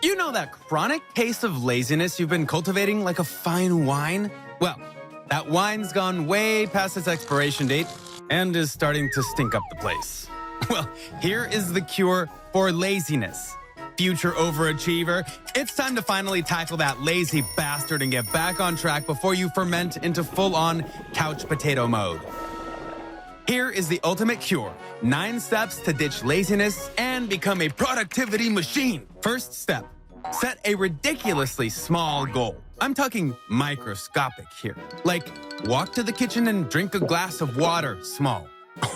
You know that chronic case of laziness you've been cultivating like a fine wine? Well, that wine's gone way past its expiration date and is starting to stink up the place. Well, here is the cure for laziness. Future overachiever, it's time to finally tackle that lazy bastard and get back on track before you ferment into full-on couch potato mode. Here is the ultimate cure. 9 steps to ditch laziness and become a productivity machine. First step, set a ridiculously small goal. I'm talking microscopic here. Like, walk to the kitchen and drink a glass of water, small.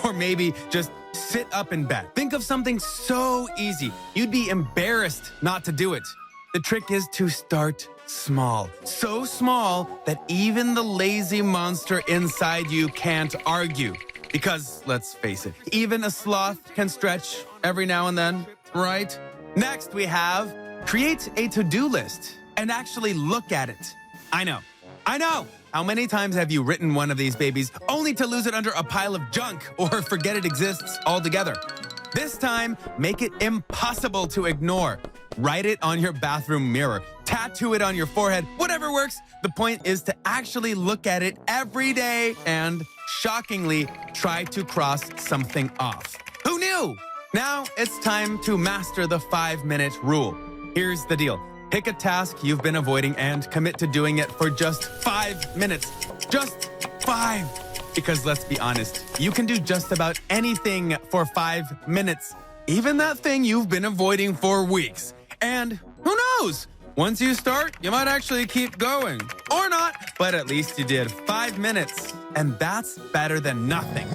Or maybe just sit up in bed. Think of something so easy, you'd be embarrassed not to do it. The trick is to start small. So small that even the lazy monster inside you can't argue. Because, let's face it, even a sloth can stretch every now and then, right? Next, we have create a to-do list and actually look at it. I know. How many times have you written one of these babies only to lose it under a pile of junk or forget it exists altogether? This time, make it impossible to ignore. Write it on your bathroom mirror. Tattoo it on your forehead. Whatever works. The point is to actually look at it every day and, shockingly, try to cross something off. Who knew? Now it's time to master the 5-minute rule. Here's the deal. Pick a task you've been avoiding and commit to doing it for just 5 minutes. Just 5. Because let's be honest, you can do just about anything for 5 minutes. Even that thing you've been avoiding for weeks. And who knows? Once you start, you might actually keep going. Or not, but at least you did 5 minutes. And that's better than nothing.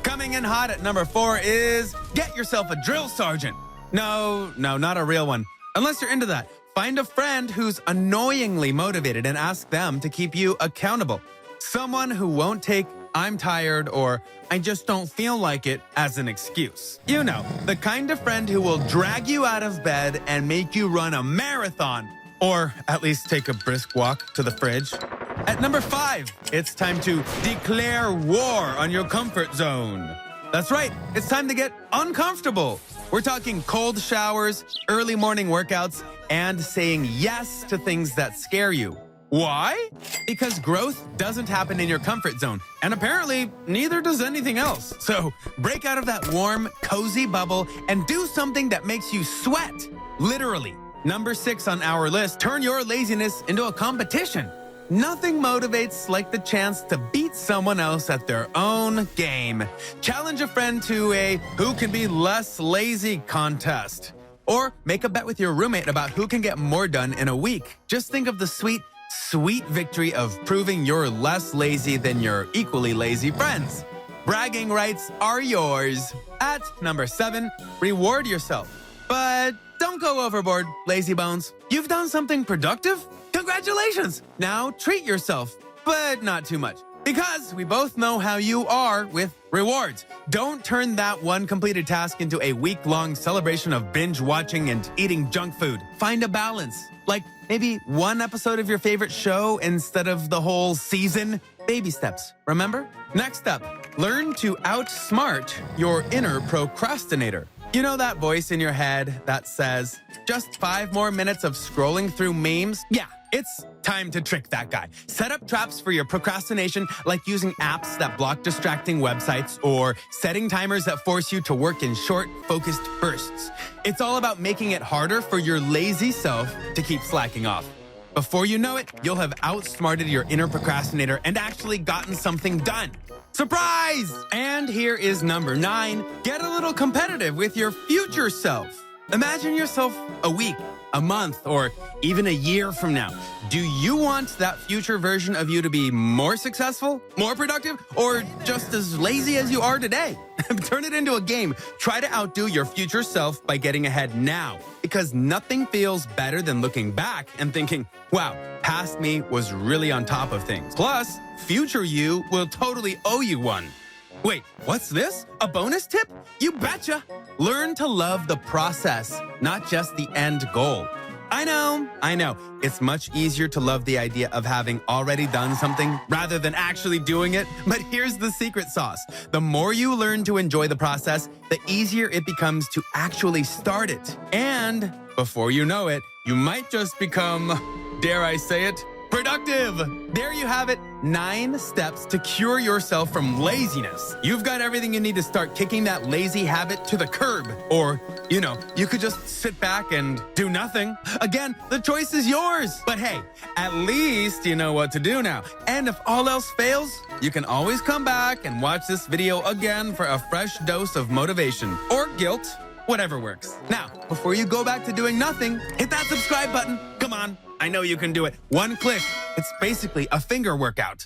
Coming in hot at number 4 is get yourself a drill sergeant. No, not a real one. Unless you're into that, find a friend who's annoyingly motivated and ask them to keep you accountable. Someone who won't take "I'm tired" or "I just don't feel like it" as an excuse. You know, the kind of friend who will drag you out of bed and make you run a marathon. Or at least take a brisk walk to the fridge. At number 5, it's time to declare war on your comfort zone. That's right, it's time to get uncomfortable. We're talking cold showers, early morning workouts, and saying yes to things that scare you. Why? Because growth doesn't happen in your comfort zone, and apparently neither does anything else. So break out of that warm, cozy bubble and do something that makes you sweat, literally. Number 6 on our list, turn your laziness into a competition. Nothing motivates like the chance to beat someone else at their own game. Challenge a friend to a who can be less lazy contest. Or make a bet with your roommate about who can get more done in a week. Just think of the sweet victory of proving you're less lazy than your equally lazy friends. Bragging rights are yours. At number 7, reward yourself. But don't go overboard, lazy bones. You've done something productive? Congratulations! Now treat yourself, but not too much. Because we both know how you are with rewards. Don't turn that one completed task into a week-long celebration of binge watching and eating junk food. Find a balance. Like maybe one episode of your favorite show instead of the whole season. Baby steps, remember? Next up, learn to outsmart your inner procrastinator. You know that voice in your head that says, just 5 more minutes of scrolling through memes? Yeah, it's time to trick that guy. Set up traps for your procrastination, like using apps that block distracting websites or setting timers that force you to work in short, focused bursts. It's all about making it harder for your lazy self to keep slacking off. Before you know it, you'll have outsmarted your inner procrastinator and actually gotten something done. Surprise! And here is number 9. Get a little competitive with your future self. Imagine yourself a week, a month, or even a year from now. Do you want that future version of you to be more successful, more productive, or just as lazy as you are today? Turn it into a game. Try to outdo your future self by getting ahead now, because nothing feels better than looking back and thinking, wow, past me was really on top of things. Plus, future you will totally owe you one. Wait, what's this? A bonus tip? You betcha! Learn to love the process, not just the end goal. I know. It's much easier to love the idea of having already done something rather than actually doing it. But here's the secret sauce. The more you learn to enjoy the process, the easier it becomes to actually start it. And before you know it, you might just become, dare I say it, productive. There you have it. 9 steps to cure yourself from laziness. You've got everything you need to start kicking that lazy habit to the curb. Or, you could just sit back and do nothing. Again, the choice is yours. But hey, at least you know what to do now. And if all else fails, you can always come back and watch this video again for a fresh dose of motivation or guilt, whatever works. Now, before you go back to doing nothing, hit that subscribe button. Come on. I know you can do it. One click. It's basically a finger workout.